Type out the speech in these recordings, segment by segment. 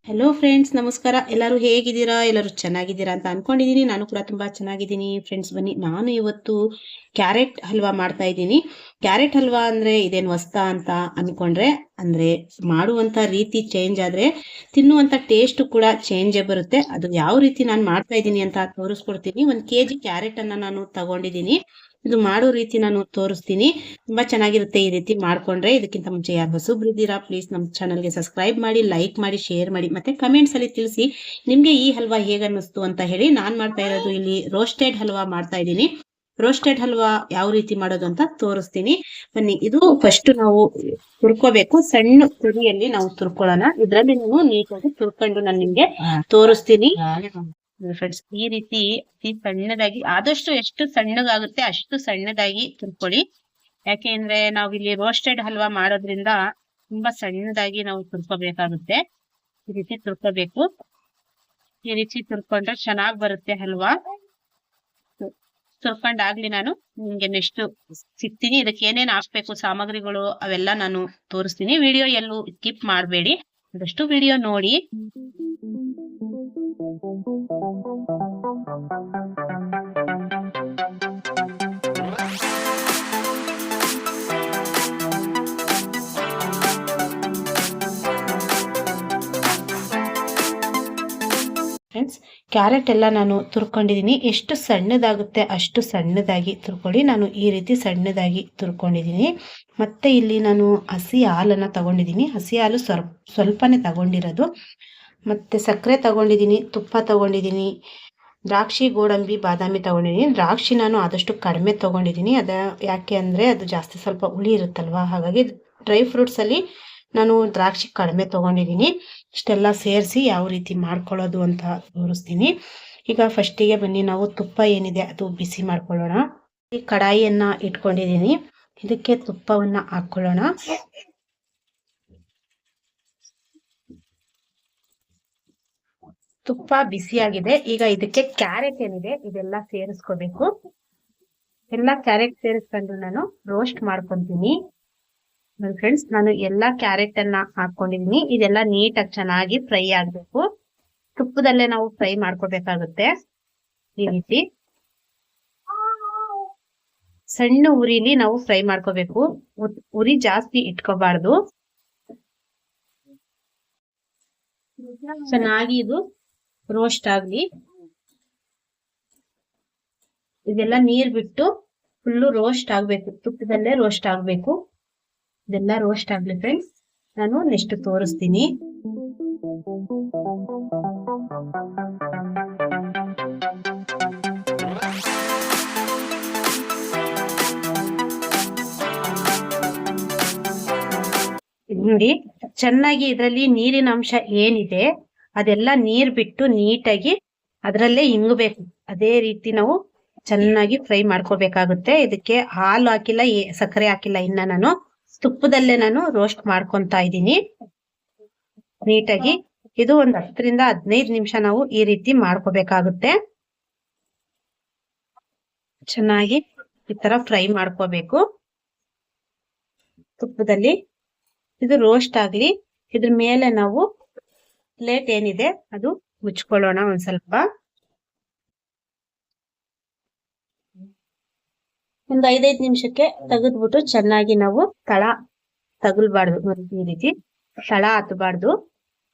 Hello friends, ನಮಸ್ಕಾರ. ಎಲ್ಲರೂ ಹೇಗಿದ್ದೀರಾ? ಎಲ್ಲರೂ ಚೆನ್ನಾಗಿದ್ದೀರಾ ಅಂತ ಅನ್ಕೊಂಡಿದ್ದೀನಿ. ನಾನು ಕೂಡ ತುಂಬಾ ಚೆನ್ನಾಗಿದ್ದೀನಿ. ಫ್ರೆಂಡ್ಸ್, ಬನ್ನಿ, ನಾನು ಇವತ್ತು ಕ್ಯಾರೆಟ್ ಹಲ್ವಾ ಮಾಡ್ತಾ ಇದ್ದೀನಿ. ಕ್ಯಾರೆಟ್ ಹಲ್ವಾ ಅಂದ್ರೆ ಇದೇನು ಹೊಸ್ತಾ ಅಂತ ಅನ್ಕೊಂಡ್ರೆ, ಅಂದ್ರೆ ಮಾಡುವಂತ ರೀತಿ ಚೇಂಜ್ ಆದ್ರೆ ತಿನ್ನುವಂತ ಟೇಸ್ಟ್ ಕೂಡ ಚೇಂಜೇ ಬರುತ್ತೆ. ಅದು ಯಾವ ರೀತಿ ನಾನು ಮಾಡ್ತಾ ಇದ್ದೀನಿ ಅಂತ ತೋರಿಸ್ಕೊಡ್ತೀನಿ. 1 kg ಕ್ಯಾರೆಟ್ ಅನ್ನ ನಾನು ತಗೊಂಡಿದ್ದೀನಿ. ಇದು ಮಾಡೋ ರೀತಿ ನಾನು ತೋರಿಸ್ತೀನಿ. ತುಂಬಾ ಚೆನ್ನಾಗಿರುತ್ತೆ ಈ ರೀತಿ ಮಾಡ್ಕೊಂಡ್ರೆ. ಇದಕ್ಕಿಂತ ಮುಂಚೆ ಯಾರು ಹೊಸಬ್ರಿದ್ದೀರಾ, ಪ್ಲೀಸ್ ನಮ್ಮ ಚಾನಲ್ಗೆ ಸಬ್ಸ್ಕ್ರೈಬ್ ಮಾಡಿ, ಲೈಕ್ ಮಾಡಿ, ಶೇರ್ ಮಾಡಿ, ಮತ್ತೆ ಕಮೆಂಟ್ಸ್ ಅಲ್ಲಿ ತಿಳಿಸಿ ನಿಮ್ಗೆ ಈ ಹಲ್ವಾ ಹೇಗೆ ಅನ್ನಿಸ್ತು ಅಂತ ಹೇಳಿ. ನಾನ್ ಮಾಡ್ತಾ ಇರೋದು ಇಲ್ಲಿ ರೋಸ್ಟೆಡ್ ಹಲ್ವಾ ಮಾಡ್ತಾ ಇದ್ದೀನಿ. ರೋಸ್ಟೆಡ್ ಹಲ್ವಾ ಯಾವ ರೀತಿ ಮಾಡೋದು ಅಂತ ತೋರಿಸ್ತೀನಿ. ಬನ್ನಿ, ಇದು ಫಸ್ಟ್ ನಾವು ತುರ್ಕೋಬೇಕು. ಸಣ್ಣ ತುರಿಯಲ್ಲಿ ನಾವು ತುರ್ಕೊಳ್ಳೋಣ. ಇದ್ರಲ್ಲಿ ನೀವು ನೀಟಾಗಿ ತುರ್ಕೊಂಡು ನಾನು ನಿಮ್ಗೆ ತೋರಿಸ್ತೀನಿ. ಫ್ರೆಂಡ್ಸ್, ಈ ರೀತಿ ಅತಿ ಸಣ್ಣದಾಗಿ, ಆದಷ್ಟು ಎಷ್ಟು ಸಣ್ಣಗಾಗುತ್ತೆ ಅಷ್ಟು ಸಣ್ಣದಾಗಿ ತುರ್ಕೊಳ್ಳಿ. ಯಾಕೆ ಅಂದ್ರೆ ನಾವಿಲ್ಲಿ ರೋಸ್ಟೆಡ್ ಹಲ್ವಾ ಮಾಡೋದ್ರಿಂದ ತುಂಬಾ ಸಣ್ಣದಾಗಿ ನಾವು ತುರ್ಕೋಬೇಕಾಗುತ್ತೆ. ಈ ರೀತಿ ತುರ್ಕೋಬೇಕು. ಈ ರೀತಿ ತುರ್ಕೊಂಡ್ರೆ ಚೆನ್ನಾಗ್ ಬರುತ್ತೆ ಹಲ್ವಾ. ತುರ್ಕೊಂಡಾಗ್ಲಿ ನಾನು ನಿಮ್ಗೆ ನೆಕ್ಸ್ಟ್ ಸಿಗ್ತೀನಿ. ಇದಕ್ಕೆ ಏನೇನ್ ಹಾಕ್ಬೇಕು ಸಾಮಗ್ರಿಗಳು ಅವೆಲ್ಲ ನಾನು ತೋರಿಸ್ತೀನಿ. ವಿಡಿಯೋ ಎಲ್ಲೂ ಸ್ಕಿಪ್ ಮಾಡಬೇಡಿ, ಅದಷ್ಟು ವಿಡಿಯೋ ನೋಡಿ. ಫ್ರೆಂಡ್ಸ್, ಕ್ಯಾರೆಟ್ ಎಲ್ಲ ನಾನು ತುರ್ಕೊಂಡಿದ್ದೀನಿ. ಎಷ್ಟು ಸಣ್ಣದಾಗುತ್ತೆ ಅಷ್ಟು ಸಣ್ಣದಾಗಿ ತುರ್ಕೊಳ್ಳಿ. ನಾನು ಈ ರೀತಿ ಸಣ್ಣದಾಗಿ ತುರ್ಕೊಂಡಿದ್ದೀನಿ. ಮತ್ತೆ ಇಲ್ಲಿ ನಾನು ಹಸಿ ಹಾಲನ್ನು ತಗೊಂಡಿದ್ದೀನಿ. ಹಸಿ ಹಾಲು ಸ್ವಲ್ಪನೇ ತಗೊಂಡಿರೋದು. ಮತ್ತೆ ಸಕ್ಕರೆ ತಗೊಂಡಿದ್ದೀನಿ, ತುಪ್ಪ ತಗೊಂಡಿದ್ದೀನಿ, ದ್ರಾಕ್ಷಿ, ಗೋಡಂಬಿ, ಬಾದಾಮಿ ತಗೊಂಡಿದ್ದೀನಿ. ದ್ರಾಕ್ಷಿ ನಾನು ಆದಷ್ಟು ಕಡಿಮೆ ತಗೊಂಡಿದ್ದೀನಿ. ಯಾಕೆ ಅಂದರೆ ಅದು ಜಾಸ್ತಿ ಸ್ವಲ್ಪ ಹುಳಿ ಇರುತ್ತಲ್ವ, ಹಾಗಾಗಿ ಡ್ರೈ ಫ್ರೂಟ್ಸಲ್ಲಿ ನಾನು ದ್ರಾಕ್ಷಿ ಕಡಿಮೆ ತಗೊಂಡಿದ್ದೀನಿ. ಇಷ್ಟೆಲ್ಲ ಸೇರಿಸಿ ಯಾವ ರೀತಿ ಮಾಡ್ಕೊಳ್ಳೋದು ಅಂತ ತೋರಿಸ್ತೀನಿ. ಈಗ ಫಸ್ಟಿಗೆ ಬನ್ನಿ, ನಾವು ತುಪ್ಪ ಏನಿದೆ ಅದು ಬಿಸಿ ಮಾಡ್ಕೊಳ್ಳೋಣ. ಈ ಕಡಾಯಿಯನ್ನ ಇಟ್ಕೊಂಡಿದ್ದೀನಿ. ಇದಕ್ಕೆ ತುಪ್ಪವನ್ನ ಹಾಕೊಳ್ಳೋಣ. ತುಪ್ಪ ಬಿಸಿಯಾಗಿದೆ. ಈಗ ಇದಕ್ಕೆ ಕ್ಯಾರೆಟ್ ಏನಿದೆ ಇದೆಲ್ಲ ಸೇರಿಸ್ಕೋಬೇಕು. ಎಲ್ಲ ಕ್ಯಾರೆಟ್ ಸೇರಿಸ್ಕೊಂಡು ನಾನು ರೋಸ್ಟ್ ಮಾಡ್ಕೊಂತೀನಿ. ಫ್ರೆಂಡ್ಸ್, ನಾನು ಎಲ್ಲಾ ಕ್ಯಾರೆಟ್ ಅನ್ನ ಹಾಕೊಂಡಿದ್ದೀನಿ. ಇದೆಲ್ಲ ನೀಟಾಗಿ ಚೆನ್ನಾಗಿ ಫ್ರೈ ಆಗ್ಬೇಕು. ತುಪ್ಪದಲ್ಲೇ ನಾವು ಫ್ರೈ ಮಾಡ್ಕೋಬೇಕಾಗುತ್ತೆ. ಈ ರೀತಿ ಸಣ್ಣ ಉರಿಲಿ ನಾವು ಫ್ರೈ ಮಾಡ್ಕೋಬೇಕು. ಉರಿ ಜಾಸ್ತಿ ಇಟ್ಕೋಬಾರ್ದು. ಚೆನ್ನಾಗಿ ಇದು ರೋಸ್ಟ್ ಆಗ್ಲಿ. ಇದೆಲ್ಲ ನೀರ್ ಬಿಟ್ಟು ಫುಲ್ಲು ರೋಸ್ಟ್ ಆಗ್ಬೇಕು. ತುಪ್ಪದಲ್ಲೇ ರೋಸ್ಟ್ ಆಗ್ಬೇಕು. ಇದೆಲ್ಲ ರೋಸ್ಟ್ ಆಗ್ಲಿ ಫ್ರೆಂಡ್ಸ್. ನಾನು ನೆಕ್ಸ್ಟ್ ತೋರಿಸ್ತೀನಿ. ನೋಡಿ, ಚೆನ್ನಾಗಿ ಇದರಲ್ಲಿ ನೀರಿನ ಅಂಶ ಏನಿದೆ ಅದೆಲ್ಲ ನೀರ್ ಬಿಟ್ಟು ನೀಟಾಗಿ ಅದರಲ್ಲೇ ಇಂಗಬೇಕು. ಅದೇ ರೀತಿ ನಾವು ಚೆನ್ನಾಗಿ ಫ್ರೈ ಮಾಡ್ಕೋಬೇಕಾಗುತ್ತೆ. ಇದಕ್ಕೆ ಹಾಲು ಹಾಕಿಲ್ಲ, ಸಕ್ಕರೆ ಹಾಕಿಲ್ಲ. ಇನ್ನ ನಾನು ತುಪ್ಪದಲ್ಲೇ ನಾನು ರೋಸ್ಟ್ ಮಾಡ್ಕೊಂತಾ ಇದ್ದೀನಿ ನೀಟಾಗಿ. ಇದು ಒಂದ್ 10 ರಿಂದ 15 ನಿಮಿಷ ನಾವು ಈ ರೀತಿ ಮಾಡ್ಕೋಬೇಕಾಗುತ್ತೆ. ಚೆನ್ನಾಗಿ ಈ ತರ ಫ್ರೈ ಮಾಡ್ಕೋಬೇಕು ತುಪ್ಪದಲ್ಲಿ. ಇದು ರೋಸ್ಟ್ ಆಗ್ಲಿ. ಇದ್ರ ಮೇಲೆ ನಾವು ಪ್ಲೇಟ್ ಏನಿದೆ ಅದು ಮುಚ್ಕೊಳ್ಳೋಣ. ಒಂದ್ ಸ್ವಲ್ಪ ಒಂದ್ 5 ನಿಮಿಷಕ್ಕೆ ತೆಗೆದ್ಬಿಟ್ಟು ಚೆನ್ನಾಗಿ ನಾವು ತಳ ತಗಲ್ಬಾರ್ದು. ಈ ರೀತಿ ತಳ ಹತ್ತಬಾರ್ದು.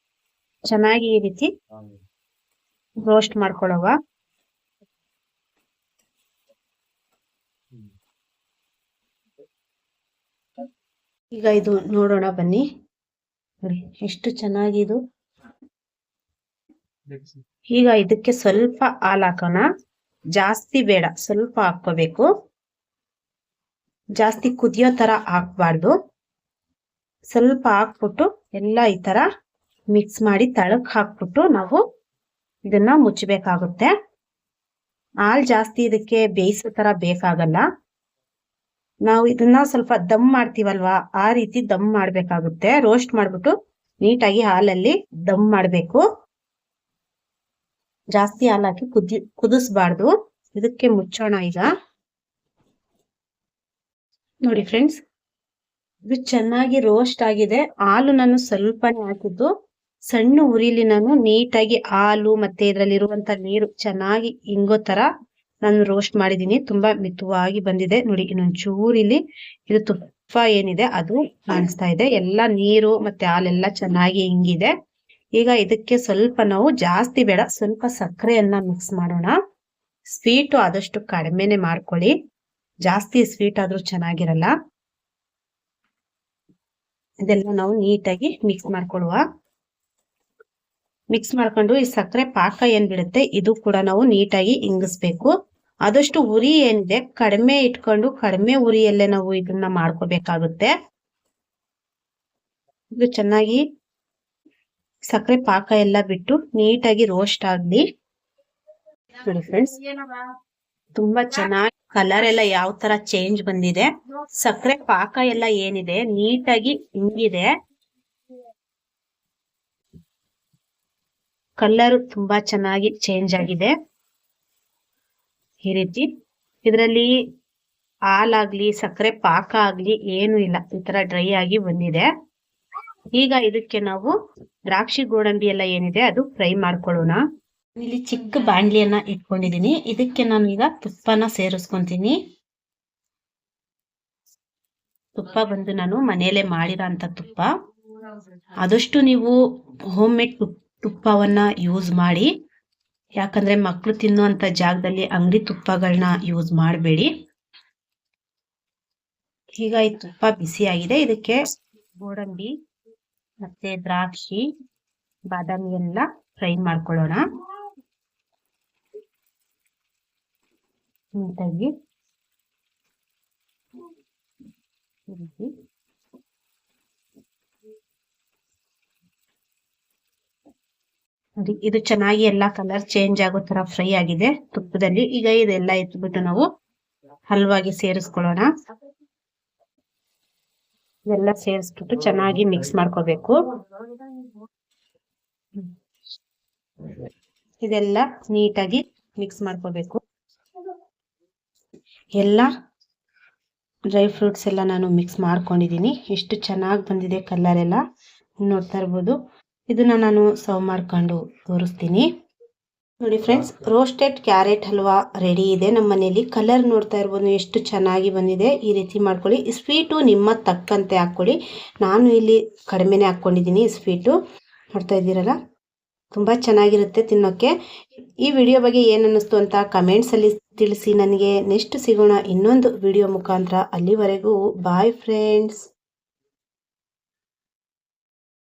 ಚೆನ್ನಾಗಿ ಈ ರೀತಿ ರೋಸ್ಟ್ ಮಾಡ್ಕೊಳ್ಳೋವ. ಈಗ ಇದು ನೋಡೋಣ ಬನ್ನಿ. ನೋಡಿ ಎಷ್ಟು ಚೆನ್ನಾಗಿದು. ಈಗ ಇದಕ್ಕೆ ಸ್ವಲ್ಪ ಹಾಲು ಹಾಕೋಣ. ಜಾಸ್ತಿ ಬೇಡ, ಸ್ವಲ್ಪ ಹಾಕೋಬೇಕು. ಜಾಸ್ತಿ ಕುದಿಯೋ ತರ ಹಾಕ್ಬಾರ್ದು. ಸ್ವಲ್ಪ ಹಾಕ್ಬಿಟ್ಟು ಎಲ್ಲ ಈ ತರ ಮಿಕ್ಸ್ ಮಾಡಿ ತಳಕ್ ಹಾಕ್ಬಿಟ್ಟು ನಾವು ಇದನ್ನ ಮುಚ್ಚಬೇಕಾಗುತ್ತೆ. ಹಾಲು ಜಾಸ್ತಿ ಇದಕ್ಕೆ ಬೇಯಿಸೋ ತರ ಬೇಕಾಗಲ್ಲ. ನಾವು ಇದನ್ನ ಸ್ವಲ್ಪ ದಮ್ ಮಾಡ್ತೀವಲ್ವಾ, ಆ ರೀತಿ ದಮ್ ಮಾಡ್ಬೇಕಾಗುತ್ತೆ. ರೋಸ್ಟ್ ಮಾಡ್ಬಿಟ್ಟು ನೀಟಾಗಿ ಹಾಲಲ್ಲಿ ದಮ್ ಮಾಡ್ಬೇಕು. ಜಾಸ್ತಿ ಹಾಲು ಹಾಕಿ ಕುದಿಸ್ಬಾರ್ದು. ಇದಕ್ಕೆ ಮುಚ್ಚೋಣ. ಈಗ ನೋಡಿ ಫ್ರೆಂಡ್ಸ್, ಇದು ಚೆನ್ನಾಗಿ ರೋಸ್ಟ್ ಆಗಿದೆ. ಹಾಲು ನಾನು ಸ್ವಲ್ಪನೇ ಹಾಕಿದ್ದು. ಸಣ್ಣ ಉರಿಲಿ ನಾನು ನೀಟಾಗಿ ಹಾಲು ಮತ್ತೆ ಇದರಲ್ಲಿರುವಂತ ನೀರು ಚೆನ್ನಾಗಿ ಇಂಗೋ ತರ ನಾನು ರೋಸ್ಟ್ ಮಾಡಿದೀನಿ. ತುಂಬಾ ಮಿತವಾಗಿ ಬಂದಿದೆ ನೋಡಿ. ಇನ್ನೊಂದ್ ಚೂರಿಲಿ ಇದು ತುಪ್ಪ ಏನಿದೆ ಅದು ಕಾಣಿಸ್ತಾ ಇದೆ. ಎಲ್ಲ ನೀರು ಮತ್ತೆ ಹಾಲೆಲ್ಲ ಚೆನ್ನಾಗಿ ಹಿಂಗಿದೆ. ಈಗ ಇದಕ್ಕೆ ಸ್ವಲ್ಪ ನಾವು ಜಾಸ್ತಿ ಬೇಡ, ಸ್ವಲ್ಪ ಸಕ್ಕರೆಯನ್ನ ಮಿಕ್ಸ್ ಮಾಡೋಣ. ಸ್ವೀಟು ಆದಷ್ಟು ಕಡಿಮೆನೆ ಮಾಡ್ಕೊಳ್ಳಿ, ಜಾಸ್ತಿ ಸ್ವೀಟ್ ಆದ್ರೂ ಚೆನ್ನಾಗಿರಲ್ಲ. ಇದೆಲ್ಲ ನಾವು ನೀಟಾಗಿ ಮಿಕ್ಸ್ ಮಾಡ್ಕೊಳ್ಳುವ. ಮಿಕ್ಸ್ ಮಾಡ್ಕೊಂಡು ಈ ಸಕ್ಕರೆ ಪಾಕ ಏನ್ ಬಿಡುತ್ತೆ ಇದು ಕೂಡ ನಾವು ನೀಟಾಗಿ ಇಂಗಿಸ್ಬೇಕು. ಆದಷ್ಟು ಉರಿ ಏನಿದೆ ಕಡಿಮೆ ಇಟ್ಕೊಂಡು ಕಡಿಮೆ ಉರಿಯಲ್ಲೇ ನಾವು ಇದನ್ನ ಮಾಡ್ಕೋಬೇಕಾಗುತ್ತೆ. ಇದು ಚೆನ್ನಾಗಿ ಸಕ್ಕರೆ ಪಾಕ ಎಲ್ಲ ಬಿಟ್ಟು ನೀಟಾಗಿ ರೋಸ್ಟ್ ಆಗ್ಲಿ. ನೋಡಿ ಫ್ರೆಂಡ್ಸ್, ತುಂಬಾ ಚೆನ್ನಾಗಿ ಕಲರ್ ಎಲ್ಲ ಯಾವ ತರ ಚೇಂಜ್ ಬಂದಿದೆ. ಸಕ್ಕರೆ ಪಾಕ ಎಲ್ಲ ಏನಿದೆ ನೀಟಾಗಿ ಹಿಂಗಿದೆ. ಕಲರ್ ತುಂಬಾ ಚೆನ್ನಾಗಿ ಚೇಂಜ್ ಆಗಿದೆ. ಈ ರೀತಿ ಇದರಲ್ಲಿ ಹಾಲಾಗ್ಲಿ ಸಕ್ಕರೆ ಪಾಕ ಆಗ್ಲಿ ಏನು ಇಲ್ಲ, ಈ ತರ ಡ್ರೈ ಆಗಿ ಬಂದಿದೆ. ಈಗ ಇದಕ್ಕೆ ನಾವು ದ್ರಾಕ್ಷಿ ಗೋಡಂಬಿ ಎಲ್ಲ ಏನಿದೆ ಅದು ಫ್ರೈ ಮಾಡ್ಕೊಳ್ಳೋಣ. ಇಲ್ಲಿ ಚಿಕ್ಕ ಬಾಂಡ್ಲಿಯನ್ನ ಇಟ್ಕೊಂಡಿದೀನಿ. ಇದಕ್ಕೆ ನಾನು ಈಗ ತುಪ್ಪನ ಸೇರಿಸ್ಕೊಂತೀನಿ. ತುಪ್ಪ ಬಂದು ನಾನು ಮನೆಯಲ್ಲೇ ಮಾಡಿರೋ ಅಂತ ತುಪ್ಪ. ಆದಷ್ಟು ನೀವು ಹೋಮ್ ಮೇಡ್ ತುಪ್ಪವನ್ನ ಯೂಸ್ ಮಾಡಿ. ಯಾಕಂದ್ರೆ ಮಕ್ಕಳು ತಿನ್ನುವಂತ ಜಾಗದಲ್ಲಿ ಅಂಗಡಿ ತುಪ್ಪಗಳನ್ನ ಯೂಸ್ ಮಾಡಬೇಡಿ. ಈಗ ಈ ತುಪ್ಪ ಬಿಸಿ ಆಗಿದೆ. ಇದಕ್ಕೆ ಗೋಡಂಬಿ ಮತ್ತೆ ದ್ರಾಕ್ಷಿ ಬಾದಾಮಿ ಎಲ್ಲ ಫ್ರೈ ಮಾಡ್ಕೊಳ್ಳೋಣ ನೀಟಾಗಿ. ನೋಡಿ, ಇದು ಚೆನ್ನಾಗಿ ಎಲ್ಲಾ ಕಲರ್ ಚೇಂಜ್ ಆಗೋ ತರ ಫ್ರೈ ಆಗಿದೆ ತುಪ್ಪದಲ್ಲಿ. ಈಗ ಇದೆಲ್ಲ ಎತ್ಬಿಟ್ಟು ನಾವು ಹಲ್ವಾಗಿ ಸೇರಿಸ್ಕೊಳ್ಳೋಣ. ಇದೆಲ್ಲ ಸೇರಿಸ್ಬಿಟ್ಟು ಚೆನ್ನಾಗಿ ಮಿಕ್ಸ್ ಮಾಡ್ಕೋಬೇಕು. ಇದೆಲ್ಲ ನೀಟಾಗಿ ಮಿಕ್ಸ್ ಮಾಡ್ಕೋಬೇಕು. ಎಲ್ಲ ಡ್ರೈ ಫ್ರೂಟ್ಸ್ ಎಲ್ಲ ನಾನು ಮಿಕ್ಸ್ ಮಾಡ್ಕೊಂಡಿದೀನಿ. ಎಷ್ಟು ಚೆನ್ನಾಗಿ ಬಂದಿದೆ ಕಲರ್ ಎಲ್ಲ ನೋಡ್ತಾ ಇರ್ಬೋದು. ಇದನ್ನ ನಾನು ಸರ್ವ್ ಮಾಡ್ಕೊಂಡು ತೋರಿಸ್ತೀನಿ. ನೋಡಿ friends, roasted carrot halwa ready ಇದೆ ನಮ್ಮ ಮನೆಯಲ್ಲಿ. ಕಲರ್ ನೋಡ್ತಾ ಇರ್ಬೋದು ಎಷ್ಟು ಚೆನ್ನಾಗಿ ಬಂದಿದೆ. ಈ ರೀತಿ ಮಾಡ್ಕೊಳ್ಳಿ. ಸ್ವೀಟು ನಿಮ್ಮ ತಕ್ಕಂತೆ ಹಾಕ್ಕೊಳ್ಳಿ. ನಾನು ಇಲ್ಲಿ ಕಡಿಮೆನೆ ಹಾಕ್ಕೊಂಡಿದ್ದೀನಿ ಸ್ವೀಟು. ನೋಡ್ತಾ ಇದ್ದೀರಲ್ಲ, ತುಂಬ ಚೆನ್ನಾಗಿರುತ್ತೆ ತಿನ್ನೋಕ್ಕೆ. ಈ ವಿಡಿಯೋ ಬಗ್ಗೆ ಏನು ಅನ್ನಿಸ್ತು ಅಂತ ಕಮೆಂಟ್ಸಲ್ಲಿ ತಿಳಿಸಿ ನನಗೆ. ನೆಕ್ಸ್ಟ್ ಸಿಗೋಣ ಇನ್ನೊಂದು ವಿಡಿಯೋ ಮುಖಾಂತರ. ಅಲ್ಲಿವರೆಗೂ ಬಾಯ್ ಫ್ರೆಂಡ್ಸ್.